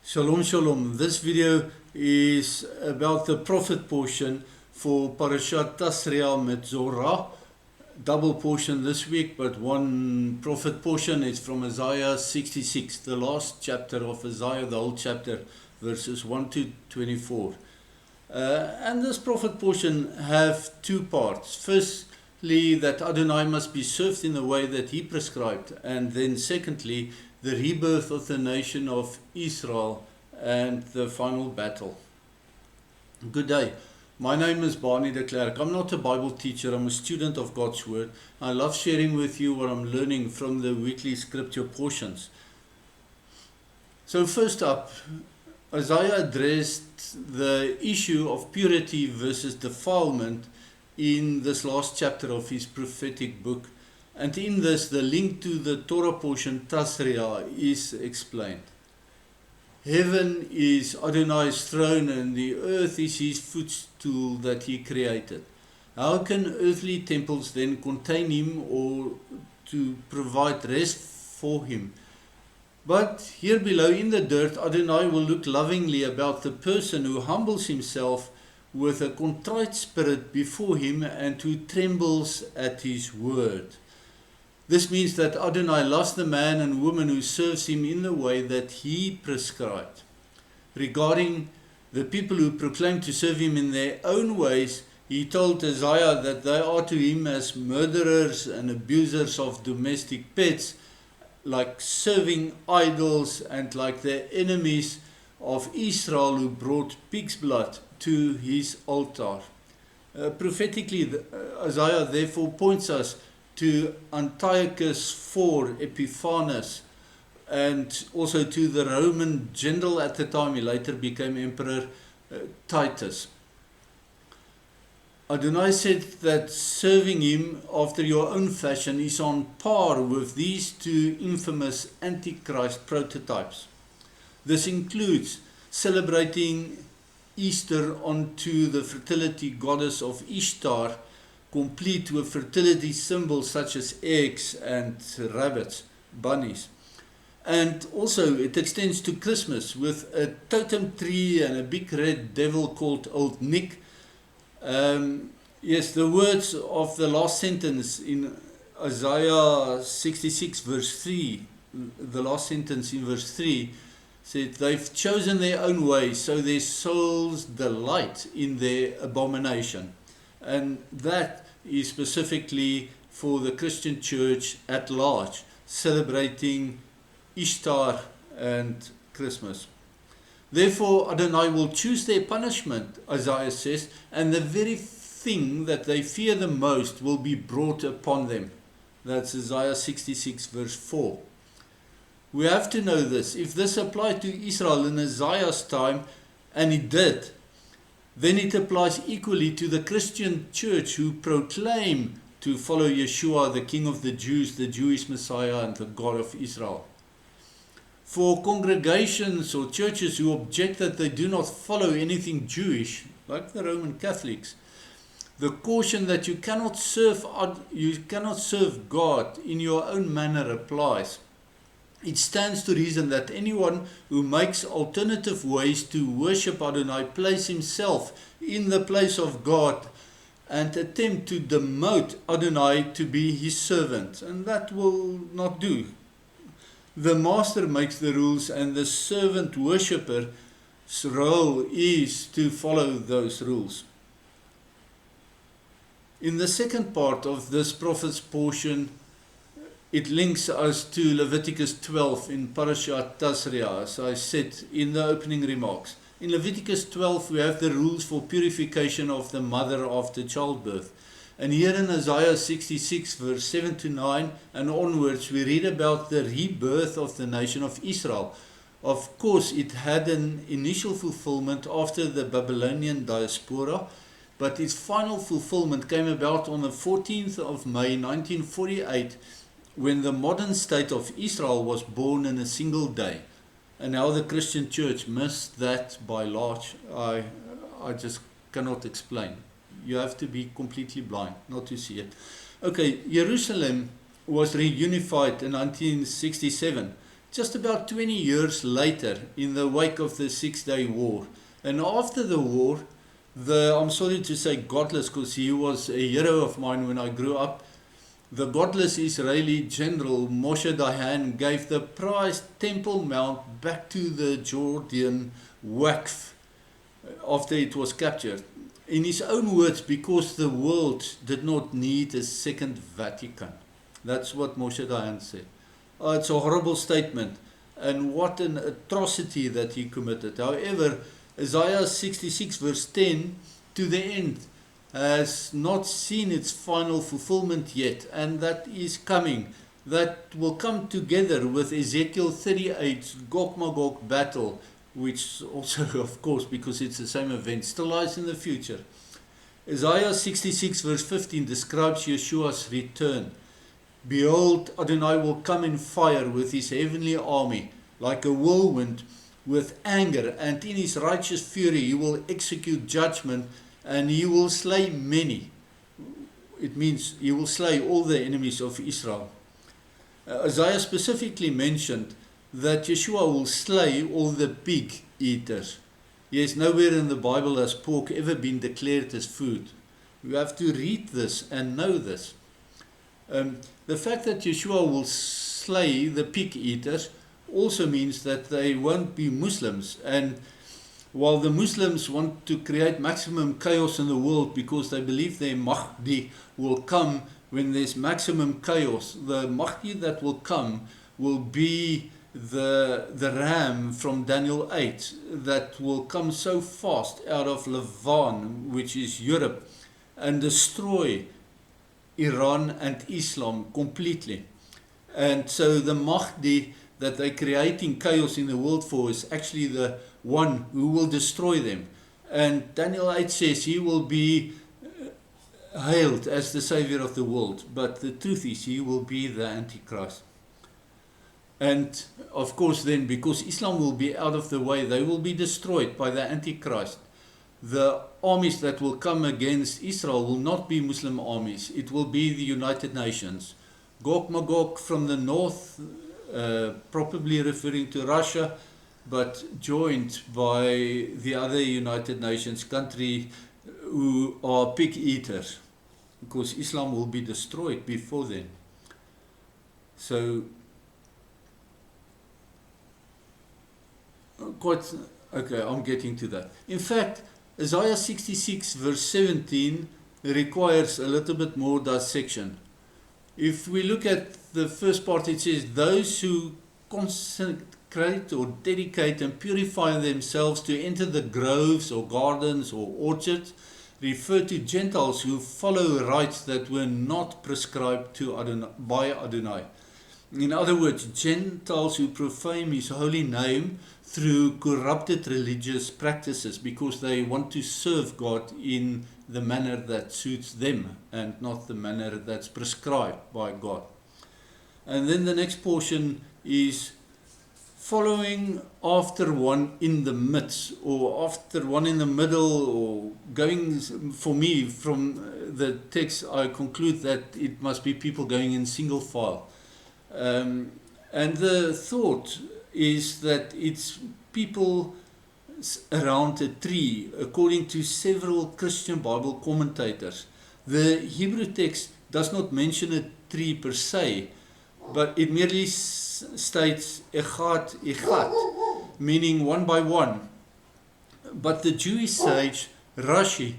Shalom, shalom. This video is about the prophet portion for Parashat Tasriah met Zorah. Double portion this week, but one prophet portion is from Isaiah 66, the last chapter of Isaiah, the whole chapter, verses 1 to 24. And this prophet portion have two parts. Firstly, that Adonai must be served in the way that he prescribed, and then secondly, the rebirth of the nation of Israel and the final battle. Good day. My name is Barney de Klerk. I'm not a Bible teacher. I'm a student of God's Word. I love sharing with you what I'm learning from the weekly scripture portions. So first up, Isaiah addressed the issue of purity versus defilement in this last chapter of his prophetic book. And in this, the link to the Torah portion, Tasriah, is explained. Heaven is Adonai's throne and the earth is his footstool that he created. How can earthly temples then contain him or to provide rest for him? But here below in the dirt, Adonai will look lovingly about the person who humbles himself with a contrite spirit before him and who trembles at his word. This means that Adonai loves the man and woman who serves him in the way that he prescribed. Regarding the people who proclaim to serve him in their own ways, he told Isaiah that they are to him as murderers and abusers of domestic pets, like serving idols and like the enemies of Israel who brought pig's blood to his altar. Prophetically, Isaiah therefore points us to Antiochus IV Epiphanes, and also to the Roman general at the time, he later became Emperor Titus. Adonai said that serving him after your own fashion is on par with these two infamous Antichrist prototypes. This includes celebrating Easter onto the fertility goddess of Ishtar, complete with fertility symbols such as eggs and rabbits, bunnies. And also it extends to Christmas with a totem tree and a big red devil called Old Nick. Yes, the words of the last sentence in Isaiah 66 verse 3, the last sentence in verse 3, said, they've chosen their own way, so their souls delight in their abomination. And that is specifically for the Christian church at large, celebrating Ishtar and Christmas. Therefore, Adonai will choose their punishment, Isaiah says, and the very thing that they fear the most will be brought upon them. That's Isaiah 66 verse 4. We have to know this. If this applied to Israel in Isaiah's time, and it did, then it applies equally to the Christian church who proclaim to follow Yeshua, the King of the Jews, the Jewish Messiah, and the God of Israel. For congregations or churches who object that they do not follow anything Jewish, like the Roman Catholics, the caution that you cannot serve God in your own manner applies. It stands to reason that anyone who makes alternative ways to worship Adonai place himself in the place of God and attempt to demote Adonai to be his servant. And that will not do. The master makes the rules and the servant worshipper's role is to follow those rules. In the second part of this prophet's portion, it links us to Leviticus 12 in Parashat Tasriah, as I said in the opening remarks. In Leviticus 12, we have the rules for purification of the mother after childbirth. And here in Isaiah 66, verse 7 to 9 and onwards, we read about the rebirth of the nation of Israel. Of course, it had an initial fulfillment after the Babylonian diaspora, but its final fulfillment came about on the 14th of May 1948, when the modern state of Israel was born in a single day. And how the Christian church missed that by large, I just cannot explain. You have to be completely blind not to see it. Okay, Jerusalem was reunified in 1967, just about 20 years later, in the wake of the Six-Day War. And after the war, I'm sorry to say godless, because he was a hero of mine when I grew up, the godless Israeli general Moshe Dayan gave the prized Temple Mount back to the Jordan Waqf after it was captured. In his own words, because the world did not need a second Vatican. That's what Moshe Dayan said. It's a horrible statement, and what an atrocity that he committed. However, Isaiah 66 verse 10 to the end has not seen its final fulfillment yet, and that is coming. That will come together with Ezekiel 38's Gog-Magog battle, which also, of course, because it's the same event, still lies in the future. Isaiah 66 verse 15 describes Yeshua's return. Behold, Adonai will come in fire with his heavenly army, like a whirlwind, with anger, and in his righteous fury he will execute judgment, and he will slay many. It means he will slay all the enemies of Israel. Isaiah specifically mentioned that Yeshua will slay all the pig eaters. Yes, nowhere in the Bible has pork ever been declared as food. You have to read this and know this. The fact that Yeshua will slay the pig eaters also means that they won't be Muslims. And while the Muslims want to create maximum chaos in the world because they believe their Mahdi will come when there's maximum chaos, the Mahdi that will come will be the ram from Daniel 8 that will come so fast out of Levan, which is Europe, and destroy Iran and Islam completely. And so the Mahdi that they're creating chaos in the world for is actually the one who will destroy them. And Daniel 8 says he will be hailed as the savior of the world, but the truth is he will be the Antichrist. And of course then, because Islam will be out of the way, they will be destroyed by the Antichrist. The armies that will come against Israel will not be Muslim armies. It will be the United Nations. Gog-Magog from the north, probably referring to Russia, but joined by the other United Nations country who are pig eaters, because Islam will be destroyed before then. So, okay, I'm getting to that. In fact, Isaiah 66 verse 17 requires a little bit more dissection. If we look at the first part, it says, those who consecrate or dedicate and purify themselves to enter the groves or gardens or orchards, refer to Gentiles who follow rites that were not prescribed to Adonai, by Adonai. In other words, Gentiles who profane his holy name through corrupted religious practices because they want to serve God in the manner that suits them and not the manner that's prescribed by God. And then the next portion is following after one in the midst, or after one in the middle, or going, for me, from the text, I conclude that it must be people going in single file. And the thought is that it's people around a tree, according to several Christian Bible commentators. The Hebrew text does not mention a tree per se, but it merely states echad, echad, meaning one by one. But the Jewish sage Rashi,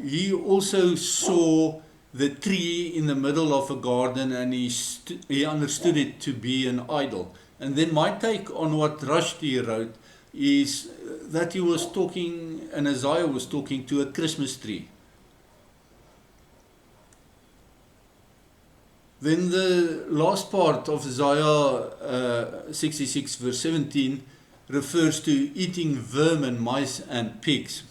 he also saw the tree in the middle of a garden, and he understood it to be an idol. And then my take on what Rashi wrote is that he was talking, and Isaiah was talking to a Christmas tree. Then the last part of Isaiah 66 verse 17 refers to eating vermin, mice and pigs.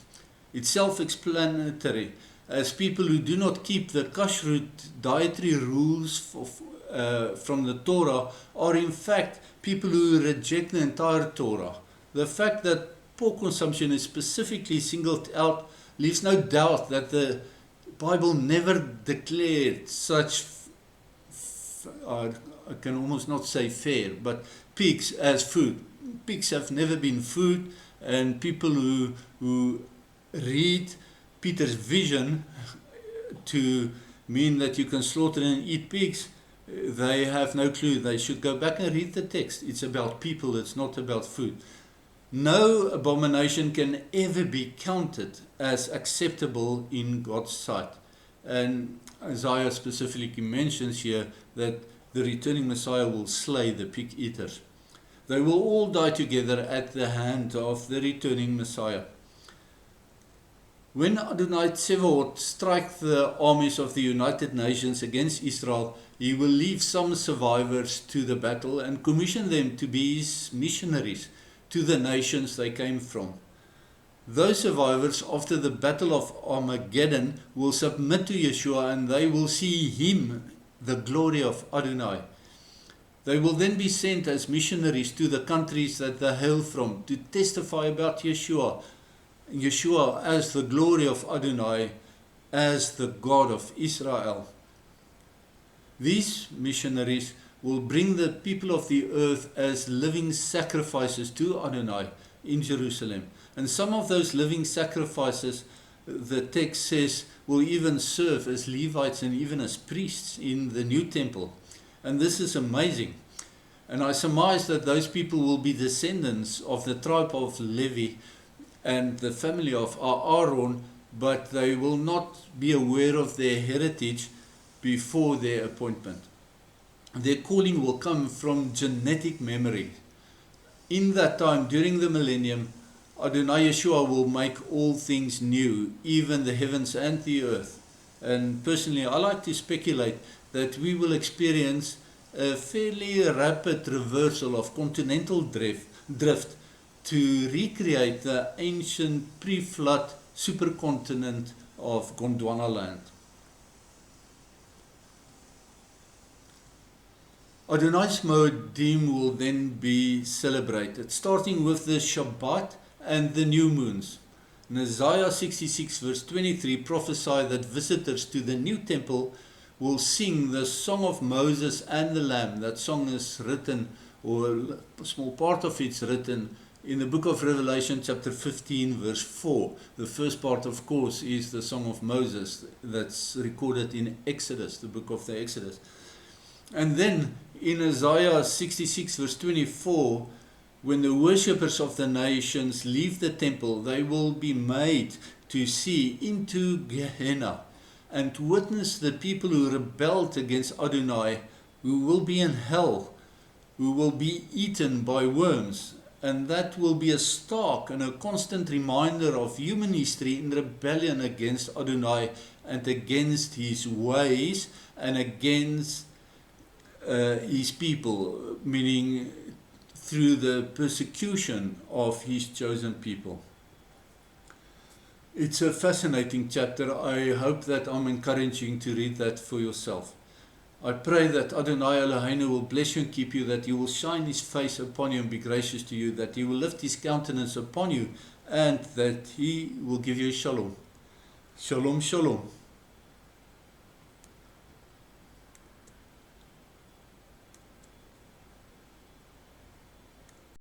It's self-explanatory, as people who do not keep the kashrut dietary rules from the Torah are in fact people who reject the entire Torah. The fact that pork consumption is specifically singled out leaves no doubt that the Bible never declared such, I can almost not say fair, but pigs as food. Pigs have never been food, and people who read Peter's vision to mean that you can slaughter and eat pigs, they have no clue. They should go back and read the text. It's about people, it's not about food. No abomination can ever be counted as acceptable in God's sight. And Isaiah specifically mentions here that the returning Messiah will slay the pig eaters. They will all die together at the hand of the returning Messiah. When Adonai Tsevaot strike the armies of the United Nations against Israel, he will leave some survivors to the battle and commission them to be his missionaries to the nations they came from. Those survivors after the battle of Armageddon will submit to Yeshua, and they will see him, the glory of Adonai. They will then be sent as missionaries to the countries that they hail from to testify about Yeshua as the glory of Adonai, as the God of Israel. These missionaries will bring the people of the earth as living sacrifices to Adonai in Jerusalem. And some of those living sacrifices, the text says, will even serve as Levites and even as priests in the new temple. And this is amazing. And I surmise that those people will be descendants of the tribe of Levi and the family of Aaron, but they will not be aware of their heritage before their appointment. Their calling will come from genetic memory. In that time, during the millennium, Adonai Yeshua will make all things new, even the heavens and the earth. And personally, I like to speculate that we will experience a fairly rapid reversal of continental drift to recreate the ancient pre-flood supercontinent of Gondwana land. Adonai's Moedim will then be celebrated, starting with the Shabbat and the new moons. In Isaiah 66 verse 23 prophesy that visitors to the new temple will sing the song of Moses and the Lamb. That song is written, or a small part of it's written, in the book of Revelation chapter 15 verse 4. The first part, of course, is the song of Moses that's recorded in Exodus, the book of the Exodus. And then in Isaiah 66 verse 24, when the worshippers of the nations leave the temple, they will be made to see into Gehenna and witness the people who rebelled against Adonai, who will be in hell, who will be eaten by worms. And that will be a stark and a constant reminder of human history in rebellion against Adonai and against his ways and against his people, meaning through the persecution of his chosen people. It's a fascinating chapter. I hope that I'm encouraging to read that for yourself. I pray that Adonai Eloheinu will bless you and keep you, that he will shine his face upon you and be gracious to you, that he will lift his countenance upon you, and that he will give you shalom. Shalom, shalom.